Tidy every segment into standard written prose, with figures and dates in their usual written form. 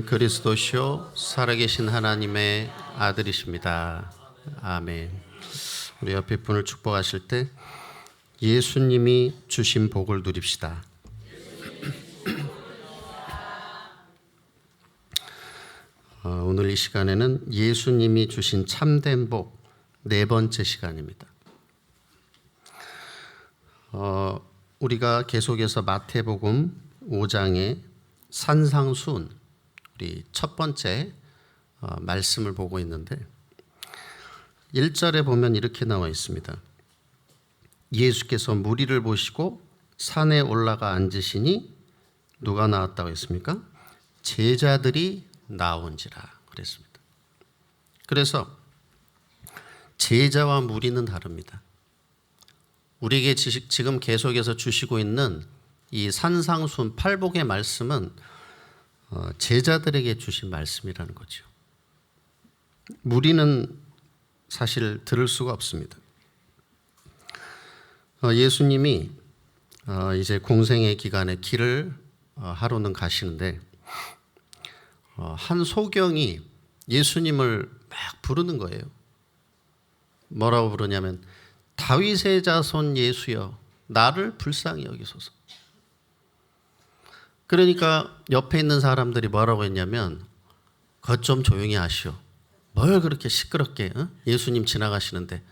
그리스도시요 살아계신 하나님의 아들이십니다. 아멘. 우리 옆에 분을 축복하실 때 예수님이 주신 복을 누립시다. 오늘 이 시간에는 예수님이 주신 참된 복 네 번째 시간입니다. 우리가 계속해서 마태복음 5장의 산상수훈, 우리 첫 번째 말씀을 보고 있는데 1절에 보면 이렇게 나와 있습니다. 예수께서 무리를 보시고 산에 올라가 앉으시니 누가 나왔다고 했습니까? 제자들이 나온지라 그랬습니다. 그래서 제자와 무리는 다릅니다. 우리에게 지금 계속해서 주시고 있는 이 산상수훈 팔복의 말씀은 제자들에게 주신 말씀이라는 거죠. 무리는 사실 들을 수가 없습니다. 예수님이 이제 공생의 기간에 길을 하루는 가시는데 한 소경이 예수님을 막 부르는 거예요. 뭐라고 부르냐면 다윗의 자손 예수여 나를 불쌍히 여기소서. 그러니까 옆에 있는 사람들이 뭐라고 했냐면 것 좀 조용히 하시오. 뭘 그렇게 시끄럽게 예수님 지나가시는데.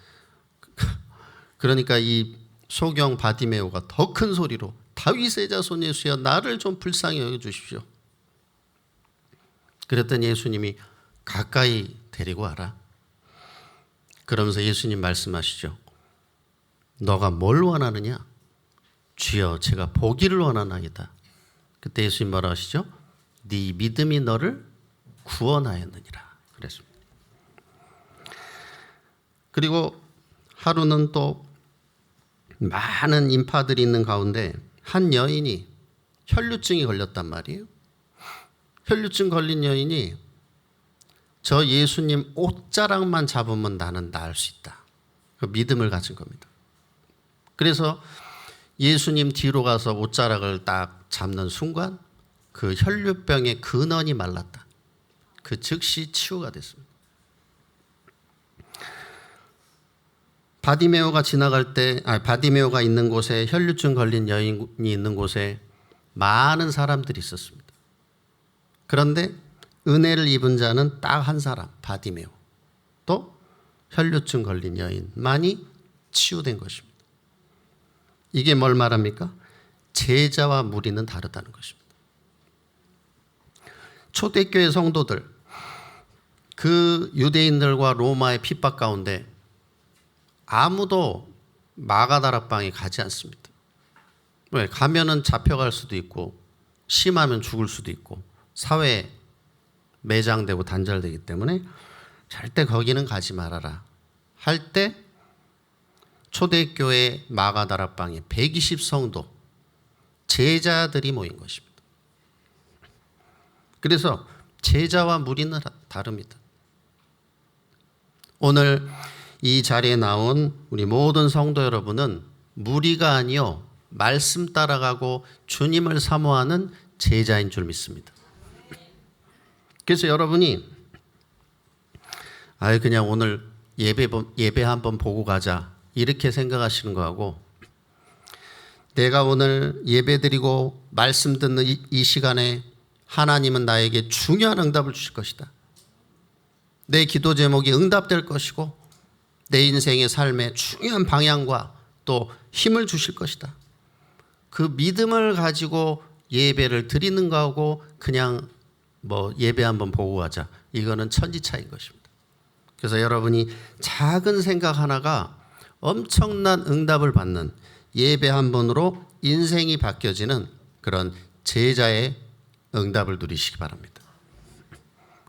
그러니까 이 소경 바디메오가 더 큰 소리로 다윗의 자손 예수여 나를 좀 불쌍히 여겨주십시오. 그랬더니 예수님이 가까이 데리고 와라. 그러면서 예수님 말씀하시죠. 너가 뭘 원하느냐? 주여 제가 보기를 원하나이다. 그때 예수님 뭐라 하시죠? 네 믿음이 너를 구원하였느니라 그랬습니다. 그리고 하루는 또 많은 인파들이 있는 가운데 한 여인이 혈류증이 걸렸단 말이에요. 혈류증 걸린 여인이 저 예수님 옷자락만 잡으면 나는 나을 수 있다. 그 믿음을 가진 겁니다. 그래서 예수님 뒤로 가서 옷자락을 딱 잡는 순간 그 혈류병의 근원이 말랐다. 그 즉시 치유가 됐습니다. 바디메오가 있는 곳에 혈류증 걸린 여인이 있는 곳에 많은 사람들이 있었습니다. 그런데 은혜를 입은 자는 딱 한 사람, 바디메오. 또 혈류증 걸린 여인만이 치유된 것입니다. 이게 뭘 말합니까? 제자와 무리는 다르다는 것입니다. 초대교회 성도들, 그 유대인들과 로마의 핍박 가운데 아무도 마가다락방에 가지 않습니다. 왜? 가면은 잡혀갈 수도 있고 심하면 죽을 수도 있고 사회에 매장되고 단절되기 때문에 절대 거기는 가지 말아라 할 때 초대교회 마가다락방에 120성도 제자들이 모인 것입니다. 그래서 제자와 무리는 다릅니다. 오늘 이 자리에 나온 우리 모든 성도 여러분은 무리가 아니요 말씀 따라가고 주님을 사모하는 제자인 줄 믿습니다. 그래서 여러분이 그냥 오늘 예배 한번 보고 가자 이렇게 생각하시는 거하고 내가 오늘 예배 드리고 말씀 듣는 이 시간에 하나님은 나에게 중요한 응답을 주실 것이다. 내 기도 제목이 응답될 것이고 내 인생의 삶에 중요한 방향과 또 힘을 주실 것이다. 그 믿음을 가지고 예배를 드리는 거하고 그냥 예배 한번 보고 가자. 이거는 천지차이인 것입니다. 그래서 여러분이 작은 생각 하나가 엄청난 응답을 받는 예배 한 번으로 인생이 바뀌어지는 그런 제자의 응답을 누리시기 바랍니다.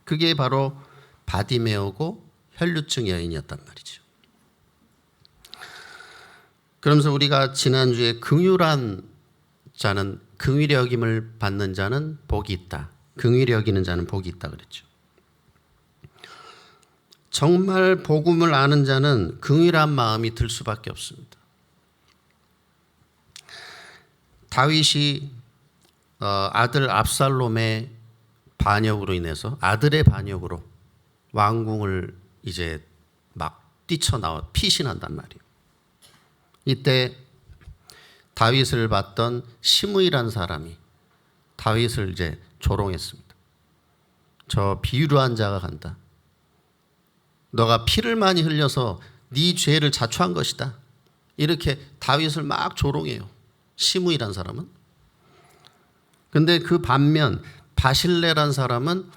그게 바로 바디메오고 혈류증 여인이었단 말이죠. 그러면서 우리가 지난주에 긍휼한 자는 긍휼히 여김을 받는 자는 복이 있다. 긍휼히 여기는 자는 복이 있다 그랬죠. 정말 복음을 아는 자는 긍휼한 마음이 들 수밖에 없습니다. 다윗이 아들 압살롬의 반역으로 인해서 아들의 반역으로 왕궁을 이제 막 뛰쳐나와 피신한단 말이에요. 이때 다윗을 봤던 시므이라는 사람이 다윗을 이제 조롱했습니다. 저 비루한 자가 간다. 너가 피를 많이 흘려서 네 죄를 자초한 것이다. 이렇게 다윗을 막 조롱해요. 시므이라는 사람은. 근데 그 반면 바실레라는 사람은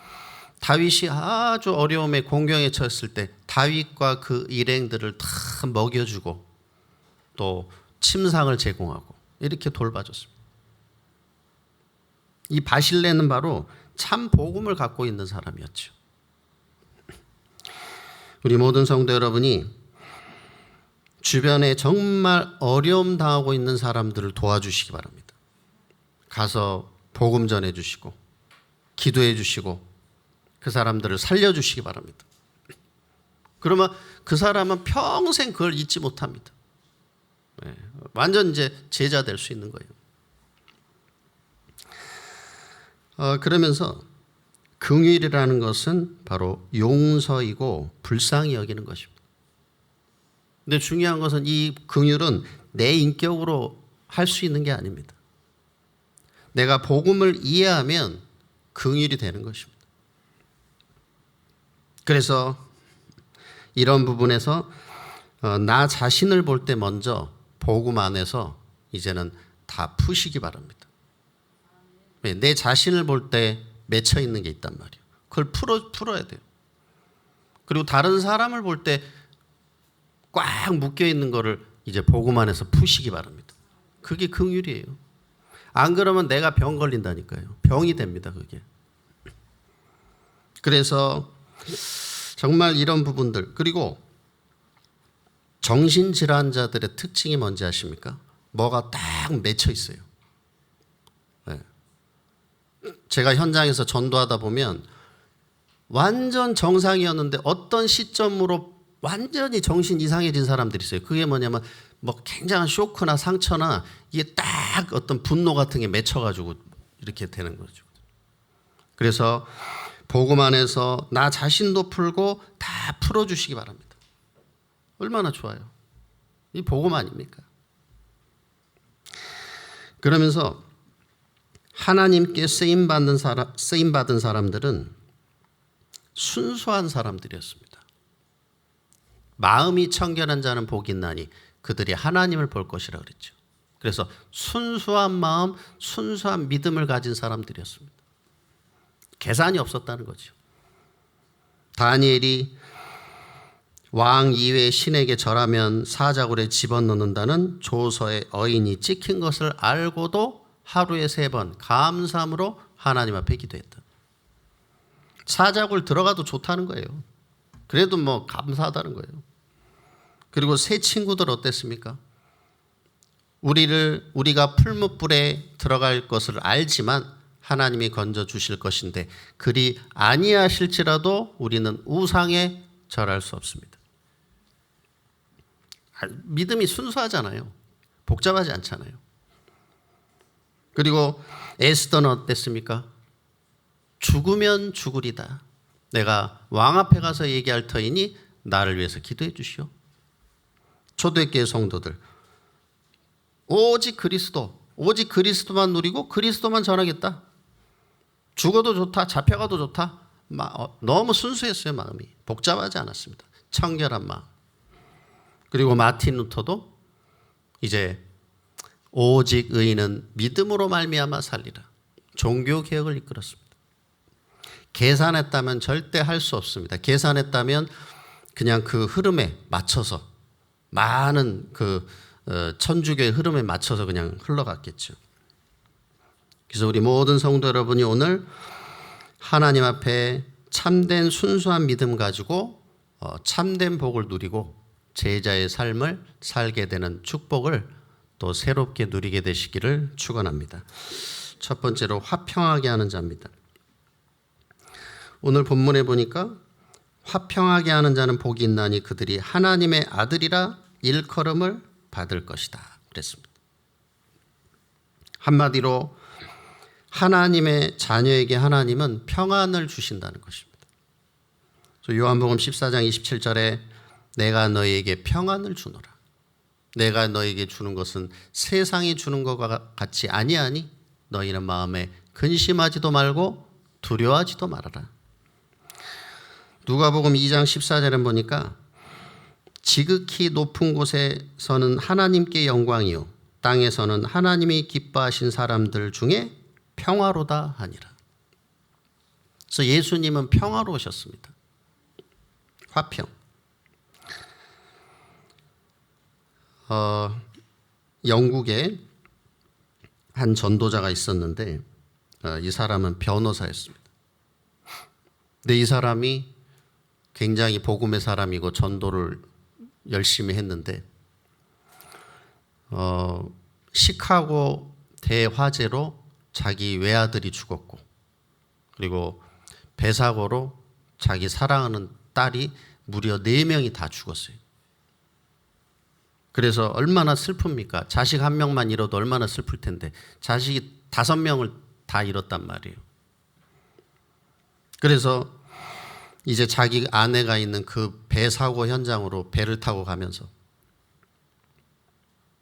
다윗이 아주 어려움에 공경에 처했을 때 다윗과 그 일행들을 다 먹여주고 또 침상을 제공하고 이렇게 돌봐줬습니다. 이 바실레는 바로 참 복음을 갖고 있는 사람이었죠. 우리 모든 성도 여러분이 주변에 정말 어려움 당하고 있는 사람들을 도와주시기 바랍니다. 가서 복음 전해 주시고 기도해 주시고 그 사람들을 살려주시기 바랍니다. 그러면 그 사람은 평생 그걸 잊지 못합니다. 완전 이제 제자 될 수 있는 거예요. 그러면서 긍휼이라는 것은 바로 용서이고 불쌍히 여기는 것입니다. 근데 중요한 것은 이 긍휼은 내 인격으로 할 수 있는 게 아닙니다. 내가 복음을 이해하면 긍휼이 되는 것입니다. 그래서 이런 부분에서 나 자신을 볼 때 먼저 복음 안에서 이제는 다 푸시기 바랍니다. 내 자신을 볼 때 맺혀 있는 게 있단 말이에요. 그걸 풀어야 돼요. 그리고 다른 사람을 볼 때 꽉 묶여 있는 거를 이제 복음 안에서 푸시기 바랍니다. 그게 긍휼이에요. 안 그러면 내가 병 걸린다니까요. 병이 됩니다, 그게. 그래서 정말 이런 부분들, 그리고 정신질환자들의 특징이 뭔지 아십니까? 뭐가 딱 맺혀 있어요. 네. 제가 현장에서 전도하다 보면 완전 정상이었는데 어떤 시점으로 완전히 정신 이상해진 사람들이 있어요. 그게 뭐냐면 뭐 굉장한 쇼크나 상처나 이게 딱 어떤 분노 같은 게 맺혀가지고 이렇게 되는 거죠. 그래서 복음 안에서 나 자신도 풀고 다 풀어주시기 바랍니다. 얼마나 좋아요. 이 복음 아닙니까? 그러면서 하나님께 쓰임받은 사람들은 순수한 사람들이었습니다. 마음이 청결한 자는 복이 있나니 그들이 하나님을 볼 것이라 그랬죠. 그래서 순수한 마음, 순수한 믿음을 가진 사람들이었습니다. 계산이 없었다는 거죠. 다니엘이 왕 이외의 신에게 절하면 사자굴에 집어넣는다는 조서의 어인이 찍힌 것을 알고도 하루에 3번 감사함으로 하나님 앞에 기도했다. 사자굴 들어가도 좋다는 거예요. 그래도 뭐 감사하다는 거예요. 그리고 새 친구들 어땠습니까? 우리가 풀무불에 들어갈 것을 알지만 하나님이 건져 주실 것인데 그리 아니하실지라도 우리는 우상에 절할 수 없습니다. 믿음이 순수하잖아요. 복잡하지 않잖아요. 그리고 에스더는 어땠습니까? 죽으면 죽으리다. 내가 왕 앞에 가서 얘기할 터이니 나를 위해서 기도해 주시오. 초대교회 성도들, 오직 그리스도만 누리고 그리스도만 전하겠다. 죽어도 좋다, 잡혀가도 좋다. 너무 순수했어요. 마음이 복잡하지 않았습니다. 청결한 마음. 그리고 마틴 루터도 이제 오직 의인은 믿음으로 말미암아 살리라. 종교개혁을 이끌었습니다. 계산했다면 절대 할 수 없습니다. 계산했다면 그냥 그 흐름에 맞춰서 많은 천주교의 흐름에 맞춰서 그냥 흘러갔겠죠. 그래서 우리 모든 성도 여러분이 오늘 하나님 앞에 참된 순수한 믿음 가지고 참된 복을 누리고 제자의 삶을 살게 되는 축복을 또 새롭게 누리게 되시기를 축원합니다. 첫 번째로 화평하게 하는 자입니다. 오늘 본문에 보니까 화평하게 하는 자는 복이 있나니 그들이 하나님의 아들이라 일컬음을 받을 것이다 그랬습니다. 한마디로 하나님의 자녀에게 하나님은 평안을 주신다는 것입니다. 요한복음 14장 27절에 내가 너희에게 평안을 주노라. 내가 너희에게 주는 것은 세상이 주는 것과 같이 아니하니 너희는 마음에 근심하지도 말고 두려워하지도 말아라. 누가복음 2장 14절에 보니까 지극히 높은 곳에서는 하나님께 영광이요 땅에서는 하나님이 기뻐하신 사람들 중에 평화로다 하니라. 그래서 예수님은 평화로우셨습니다. 화평. 영국에 한 전도자가 있었는데 이 사람은 변호사였습니다. 근데 이 사람이 굉장히 복음의 사람이고 전도를 열심히 했는데 시카고 대화재로 자기 외아들이 죽었고 그리고 배사고로 자기 사랑하는 딸이 무려 4명이 다 죽었어요. 그래서 얼마나 슬픕니까? 자식 1명만 잃어도 얼마나 슬플 텐데 자식이 5명을 다 잃었단 말이에요. 그래서 이제 자기 아내가 있는 그 배 사고 현장으로 배를 타고 가면서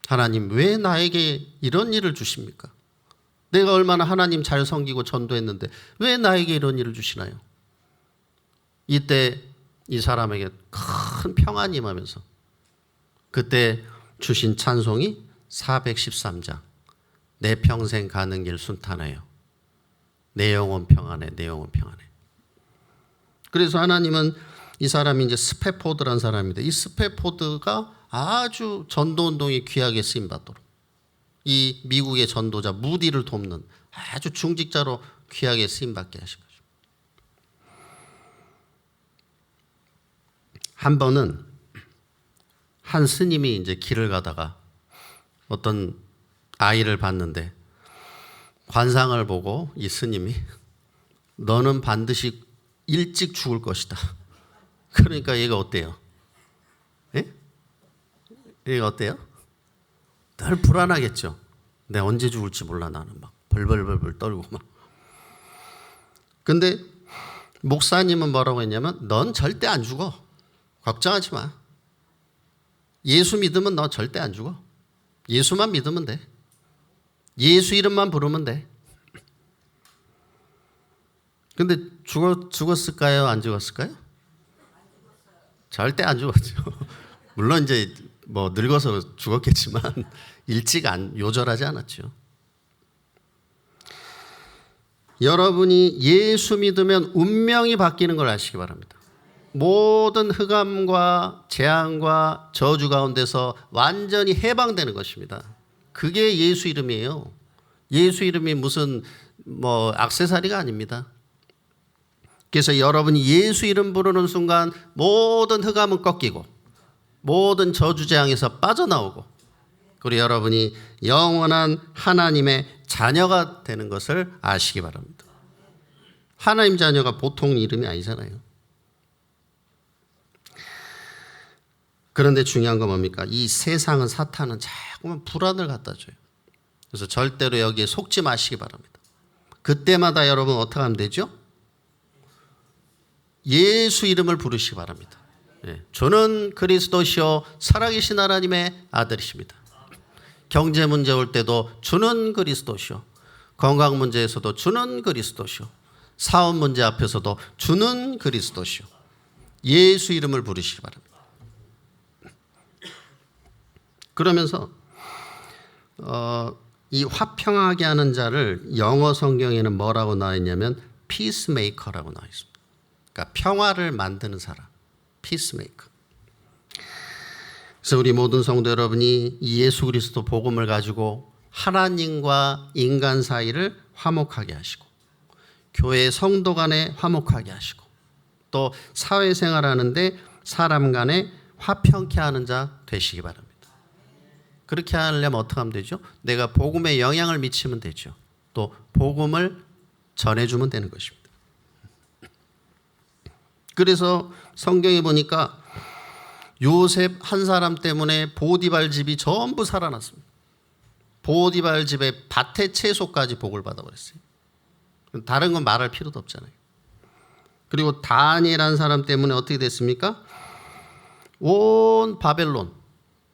하나님 왜 나에게 이런 일을 주십니까? 내가 얼마나 하나님 잘 섬기고 전도했는데 왜 나에게 이런 일을 주시나요? 이때 이 사람에게 큰 평안이 임하면서 그때 주신 찬송이 413장 내 평생 가는 길 순탄하여 내 영혼 평안해 내 영혼 평안해. 그래서 하나님은 이 사람이 이제 스패포드라는 사람인데 이 스패포드가 아주 전도운동이 귀하게 쓰임받도록 이 미국의 전도자 무디를 돕는 아주 중직자로 귀하게 쓰임받게 하신 거죠. 한 번은 한 스님이 이제 길을 가다가 어떤 아이를 봤는데 관상을 보고 이 스님이 너는 반드시 일찍 죽을 것이다. 그러니까 얘가 어때요? 예? 얘가 어때요? 늘 불안하겠죠. 내가 언제 죽을지 몰라 나는 막 벌벌벌벌 떨고 막. 근데 목사님은 뭐라고 했냐면 넌 절대 안 죽어. 걱정하지 마. 예수 믿으면 너 절대 안 죽어. 예수만 믿으면 돼. 예수 이름만 부르면 돼. 근데 죽었을까요? 안 죽었을까요? 절대 안 죽었죠. 물론 이제 뭐 늙어서 죽었겠지만 일찍 요절하지 않았죠. 여러분이 예수 믿으면 운명이 바뀌는 걸 아시기 바랍니다. 모든 흑암과 재앙과 저주 가운데서 완전히 해방되는 것입니다. 그게 예수 이름이에요. 예수 이름이 무슨 뭐 액세서리가 아닙니다. 그래서 여러분이 예수 이름 부르는 순간 모든 흑암은 꺾이고 모든 저주 재앙에서 빠져나오고 그리고 여러분이 영원한 하나님의 자녀가 되는 것을 아시기 바랍니다. 하나님 자녀가 보통 이름이 아니잖아요. 그런데 중요한 건 뭡니까? 이 세상은 사탄은 자꾸만 불안을 갖다 줘요. 그래서 절대로 여기에 속지 마시기 바랍니다. 그때마다 여러분 어떻게 하면 되죠? 예수 이름을 부르시기 바랍니다. 주는 그리스도시요 살아계신 하나님의 아들이십니다. 경제 문제 올 때도 주는 그리스도시요 건강 문제에서도 주는 그리스도시요 사업 문제 앞에서도 주는 그리스도시요 예수 이름을 부르시기 바랍니다. 그러면서 이 화평하게 하는 자를 영어 성경에는 뭐라고 나와 있냐면 피스메이커라고 나와 있습니다. 그러니까 평화를 만드는 사람, 피스메이커. 그래서 우리 모든 성도 여러분이 이 예수 그리스도 복음을 가지고 하나님과 인간 사이를 화목하게 하시고 교회 성도 간에 화목하게 하시고 또 사회생활하는데 사람 간에 화평케 하는 자 되시기 바랍니다. 그렇게 하려면 어떻게 하면 되죠? 내가 복음에 영향을 미치면 되죠. 또 복음을 전해주면 되는 것입니다. 그래서 성경에 보니까 요셉 한 사람 때문에 보디발 집이 전부 살아났습니다. 보디발 집의 밭의 채소까지 복을 받아버렸어요. 다른 건 말할 필요도 없잖아요. 그리고 다니엘이라는 사람 때문에 어떻게 됐습니까? 온 바벨론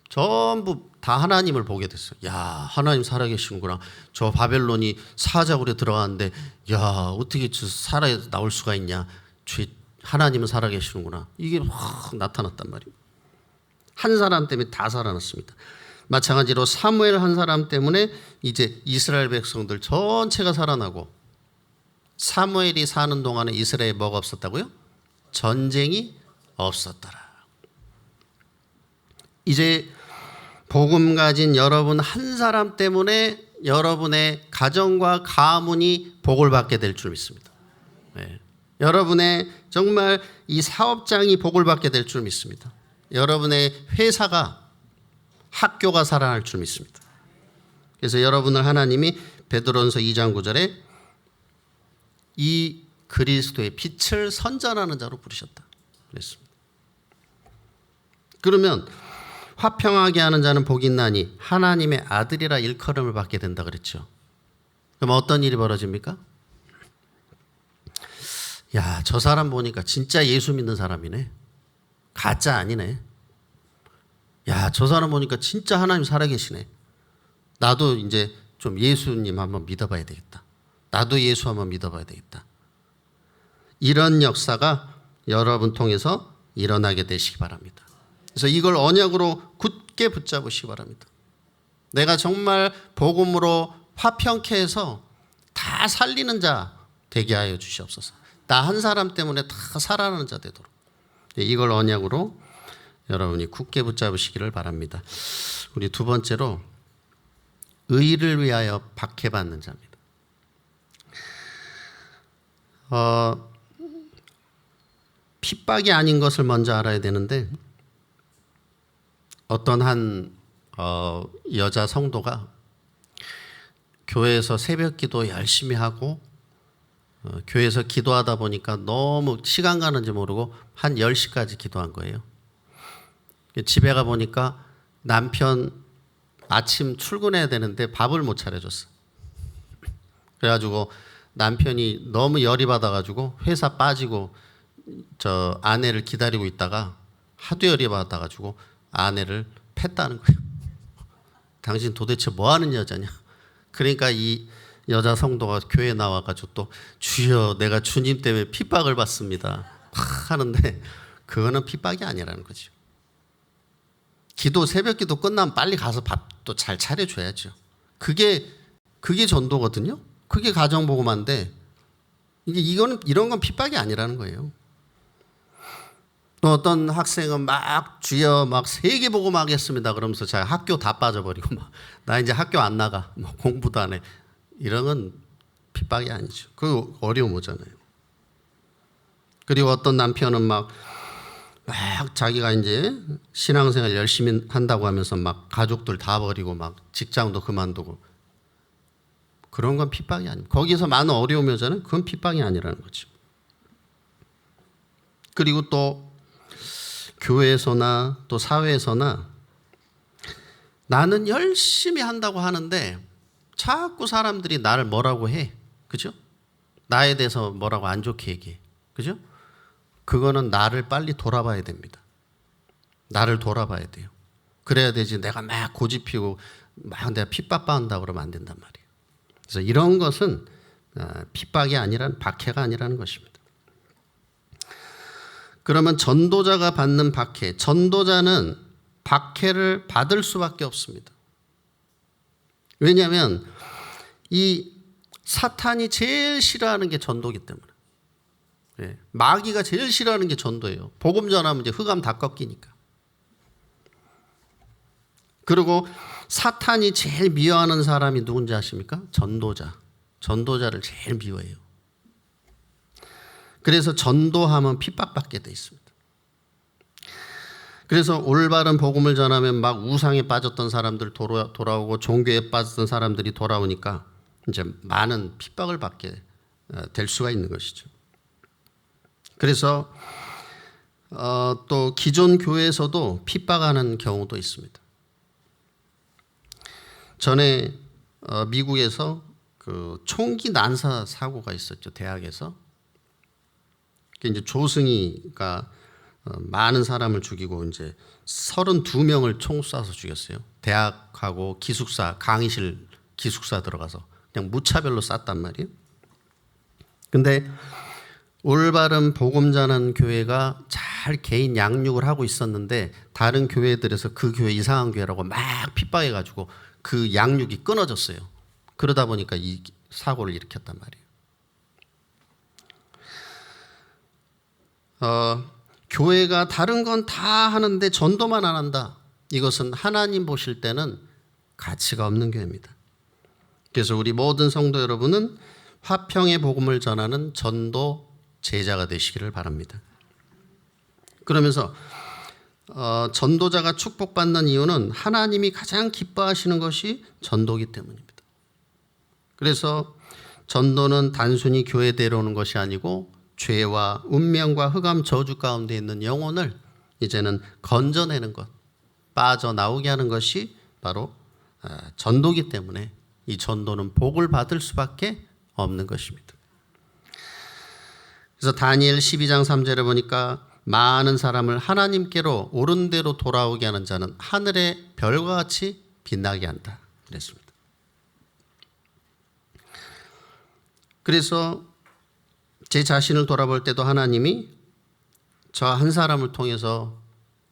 전부 다 하나님을 보게 됐어요. 야, 하나님 살아계시는구나. 저 바벨론이 사자굴에 들어갔는데 야, 어떻게 저 살아 나올 수가 있냐. 하나님은 살아계시는구나. 이게 확 나타났단 말이에요. 한 사람 때문에 다 살아났습니다. 마찬가지로 사무엘 한 사람 때문에 이제 이스라엘 백성들 전체가 살아나고, 사무엘이 사는 동안에 이스라엘에 뭐가 없었다고요? 전쟁이 없었더라. 이제 복음 가진 여러분 한 사람 때문에 여러분의 가정과 가문이 복을 받게 될 줄 믿습니다. 네. 여러분의 정말 이 사업장이 복을 받게 될 줄 믿습니다. 여러분의 회사가, 학교가 살아날 줄 믿습니다. 그래서 여러분을 하나님이 베드로전서 2장 9절에 이 그리스도의 빛을 선전하는 자로 부르셨다 그랬습니다. 그러면 화평하게 하는 자는 복이 있나니 하나님의 아들이라 일컬음을 받게 된다 그랬죠. 그럼 어떤 일이 벌어집니까? 야, 저 사람 보니까 진짜 예수 믿는 사람이네. 가짜 아니네. 야, 저 사람 보니까 진짜 하나님 살아계시네. 나도 이제 좀 예수님 한번 믿어봐야 되겠다. 나도 예수 한번 믿어봐야 되겠다. 이런 역사가 여러분 통해서 일어나게 되시기 바랍니다. 그래서 이걸 언약으로 굳게 붙잡으시기 바랍니다. 내가 정말 복음으로 화평케 해서 다 살리는 자 되게 하여 주시옵소서. 나 한 사람 때문에 다 살아나는 자 되도록 이걸 언약으로 여러분이 굳게 붙잡으시기를 바랍니다. 우리 두 번째로 의를 위하여 박해받는 자입니다. 핍박이 아닌 것을 먼저 알아야 되는데, 어떤 한 여자 성도가 교회에서 새벽 기도 열심히 하고 교회에서 기도하다 보니까 너무 시간 가는지 모르고 한 10시까지 기도한 거예요. 집에 가 보니까 남편 아침 출근해야 되는데 밥을 못 차려줬어. 그래가지고 남편이 너무 열이 받아가지고 회사 빠지고 저 아내를 기다리고 있다가 하도 열이 받아가지고 아내를 팼다는 거예요. 당신 도대체 뭐 하는 여자냐. 그러니까 이 여자 성도가 교회에 나와가지고 또 주여 내가 주님 때문에 핍박을 받습니다 하는데, 그거는 핍박이 아니라는 거죠. 기도, 새벽 기도 끝나면 빨리 가서 밥도 잘 차려줘야죠. 그게 전도거든요. 그게 가정복음화인데 이거는 이런 건 핍박이 아니라는 거예요. 또 어떤 학생은 막 주여 막 세계복음하겠습니다 그러면서 자기 학교 다 빠져버리고 막 나 이제 학교 안 나가, 뭐 공부도 안 해. 이런 건 핍박이 아니죠. 그 어려움 오잖아요. 그리고 어떤 남편은 막 자기가 이제 신앙생활 열심히 한다고 하면서 막 가족들 다 버리고 막 직장도 그만두고, 그런 건 핍박이 아닙니다. 거기서 많은 어려움이 오잖아요. 그건 핍박이 아니라는 거죠. 그리고 또 교회에서나 또 사회에서나 나는 열심히 한다고 하는데 자꾸 사람들이 나를 뭐라고 해. 그죠? 나에 대해서 뭐라고 안 좋게 얘기해. 그죠? 그거는 나를 빨리 돌아봐야 됩니다. 나를 돌아봐야 돼요. 그래야 되지 내가 막 고집 피우고 막 내가 핍박받는다고 그러면 안 된단 말이에요. 그래서 이런 것은 핍박이 아니란, 박해가 아니라는 것입니다. 그러면 전도자가 받는 박해, 전도자는 박해를 받을 수밖에 없습니다. 왜냐하면 이 사탄이 제일 싫어하는 게 전도기 때문에. 예, 마귀가 제일 싫어하는 게 전도예요. 복음 전하면 이제 흑암 다 꺾이니까. 그리고 사탄이 제일 미워하는 사람이 누군지 아십니까? 전도자. 전도자를 제일 미워해요. 그래서 전도하면 핍박받게 돼 있습니다. 그래서 올바른 복음을 전하면 막 우상에 빠졌던 사람들 돌아오고 종교에 빠졌던 사람들이 돌아오니까 이제 많은 핍박을 받게 될 수가 있는 것이죠. 그래서 또 기존 교회에서도 핍박하는 경우도 있습니다. 전에 미국에서 그 총기 난사 사고가 있었죠, 대학에서. 이제 조승희가 많은 사람을 죽이고 이제 32명을 총 쏴서 죽였어요. 대학하고 기숙사, 강의실 기숙사 들어가서 그냥 무차별로 쐈단 말이에요. 근데 올바른 복음 전하는 교회가 잘 개인 양육을 하고 있었는데 다른 교회들에서 그 교회 이상한 교회라고 막 핍박해가지고 그 양육이 끊어졌어요. 그러다 보니까 이 사고를 일으켰단 말이에요. 교회가 다른 건 다 하는데 전도만 안 한다. 이것은 하나님 보실 때는 가치가 없는 교회입니다. 그래서 우리 모든 성도 여러분은 화평의 복음을 전하는 전도 제자가 되시기를 바랍니다. 그러면서 전도자가 축복받는 이유는 하나님이 가장 기뻐하시는 것이 전도이기 때문입니다. 그래서 전도는 단순히 교회 데려오는 것이 아니고 죄와 운명과 흑암 저주 가운데 있는 영혼을 이제는 건져내는 것, 빠져나오게 하는 것이 바로 전도이기 때문에 이 전도는 복을 받을 수밖에 없는 것입니다. 그래서 다니엘 12장 3절에 보니까 많은 사람을 하나님께로 옳은 대로 돌아오게 하는 자는 하늘의 별과 같이 빛나게 한다 그랬습니다. 그래서 제 자신을 돌아볼 때도 하나님이 저 한 사람을 통해서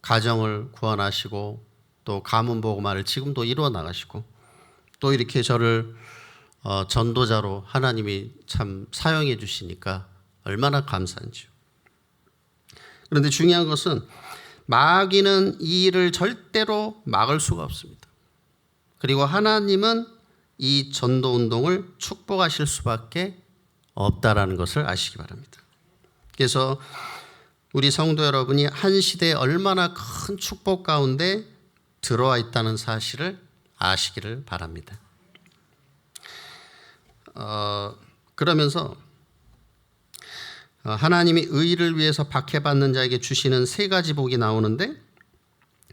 가정을 구원하시고 또 가문 복음화를 지금도 이루어 나가시고 또 이렇게 저를 전도자로 하나님이 참 사용해 주시니까 얼마나 감사한지요. 그런데 중요한 것은 마귀는 이 일을 절대로 막을 수가 없습니다. 그리고 하나님은 이 전도 운동을 축복하실 수밖에 없다라는 것을 아시기 바랍니다. 그래서 우리 성도 여러분이 한 시대에 얼마나 큰 축복 가운데 들어와 있다는 사실을 아시기를 바랍니다. 그러면서 하나님이 의를 위해서 박해받는 자에게 주시는 세 가지 복이 나오는데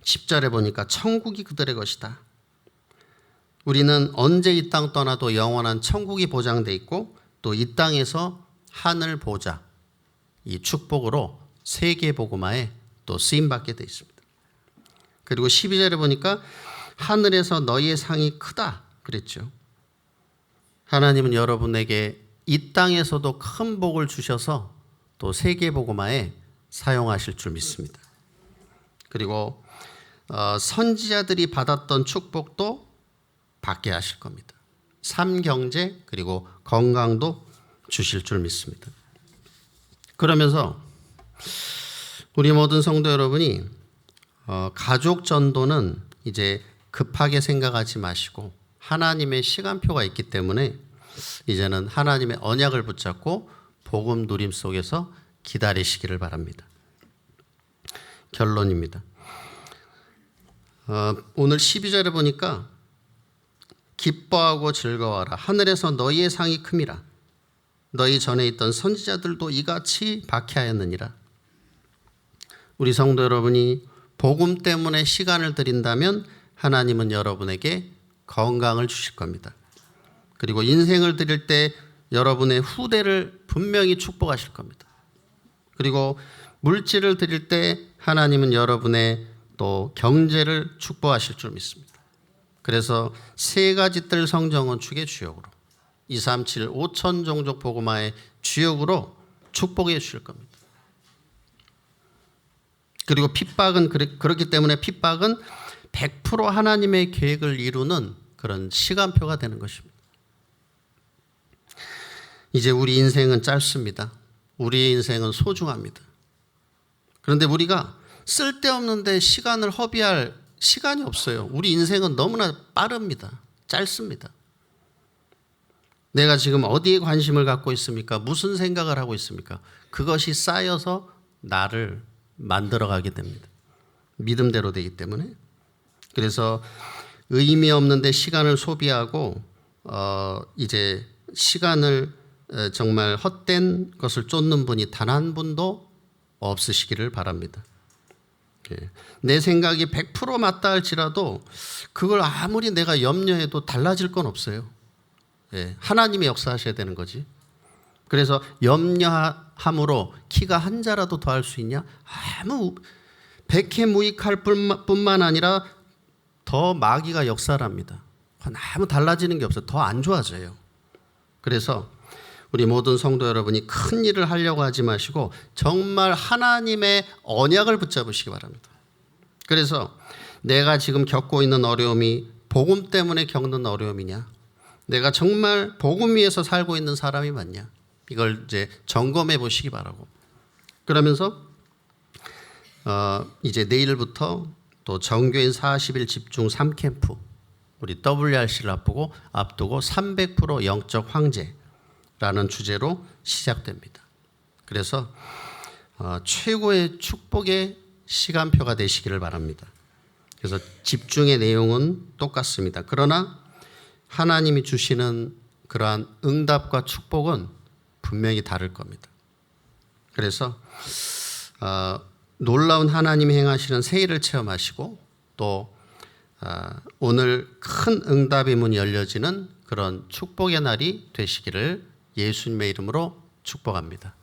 10절에 보니까 천국이 그들의 것이다. 우리는 언제 이 땅 떠나도 영원한 천국이 보장돼 있고 또 이 땅에서 하늘 보좌, 이 축복으로 세계 복음화에 또 쓰임받게 돼 있습니다. 그리고 12절에 보니까 하늘에서 너희의 상이 크다 그랬죠. 하나님은 여러분에게 이 땅에서도 큰 복을 주셔서 또 세계 복음화에 사용하실 줄 믿습니다. 그리고 선지자들이 받았던 축복도 받게 하실 겁니다. 삶, 경제 그리고 건강도 주실 줄 믿습니다. 그러면서 우리 모든 성도 여러분이 가족 전도는 이제 급하게 생각하지 마시고 하나님의 시간표가 있기 때문에 이제는 하나님의 언약을 붙잡고 복음 누림 속에서 기다리시기를 바랍니다. 결론입니다. 오늘 12절에 보니까 기뻐하고 즐거워하라. 하늘에서 너희의 상이 큼이라. 너희 전에 있던 선지자들도 이같이 박해하였느니라. 우리 성도 여러분이 복음 때문에 시간을 드린다면 하나님은 여러분에게 건강을 주실 겁니다. 그리고 인생을 드릴 때 여러분의 후대를 분명히 축복하실 겁니다. 그리고 물질을 드릴 때 하나님은 여러분의 또 경제를 축복하실 줄 믿습니다. 그래서 세 가지 뜰 성정은 축의 주역으로 237 5천 종족 복음화의 주역으로 축복해 주실 겁니다. 그리고 핍박은 그렇기 때문에 핍박은 100% 하나님의 계획을 이루는 그런 시간표가 되는 것입니다. 이제 우리 인생은 짧습니다. 우리의 인생은 소중합니다. 그런데 우리가 쓸데없는데 시간을 허비할 시간이 없어요. 우리 인생은 너무나 빠릅니다. 짧습니다. 내가 지금 어디에 관심을 갖고 있습니까? 무슨 생각을 하고 있습니까? 그것이 쌓여서 나를 만들어가게 됩니다. 믿음대로 되기 때문에. 그래서 의미 없는데 시간을 소비하고 이제 시간을 정말 헛된 것을 쫓는 분이 단 한 분도 없으시기를 바랍니다. 내 생각이 100% 맞다 할지라도 그걸 아무리 내가 염려해도 달라질 건 없어요. 하나님이 역사하셔야 되는 거지. 그래서 염려함으로 키가 한 자라도 더 할 수 있냐? 아무 백해무익할 뿐만 아니라 더 마귀가 역사를 합니다. 아무 달라지는 게 없어요. 더 안 좋아져요. 그래서 우리 모든 성도 여러분이 큰 일을 하려고 하지 마시고 정말 하나님의 언약을 붙잡으시기 바랍니다. 그래서 내가 지금 겪고 있는 어려움이 복음 때문에 겪는 어려움이냐? 내가 정말 복음 위에서 살고 있는 사람이 맞냐? 이걸 이제 점검해 보시기 바라고. 그러면서 이제 내일부터 또 정교인 40일 집중 3캠프 우리 WRC를 앞두고 300% 영적 황제라는 주제로 시작됩니다. 그래서 최고의 축복의 시간표가 되시기를 바랍니다. 그래서 집중의 내용은 똑같습니다. 그러나 하나님이 주시는 그러한 응답과 축복은 분명히 다를 겁니다. 그래서 놀라운 하나님이 행하시는 새해를 체험하시고 또 오늘 큰 응답의 문이 열려지는 그런 축복의 날이 되시기를 예수님의 이름으로 축복합니다.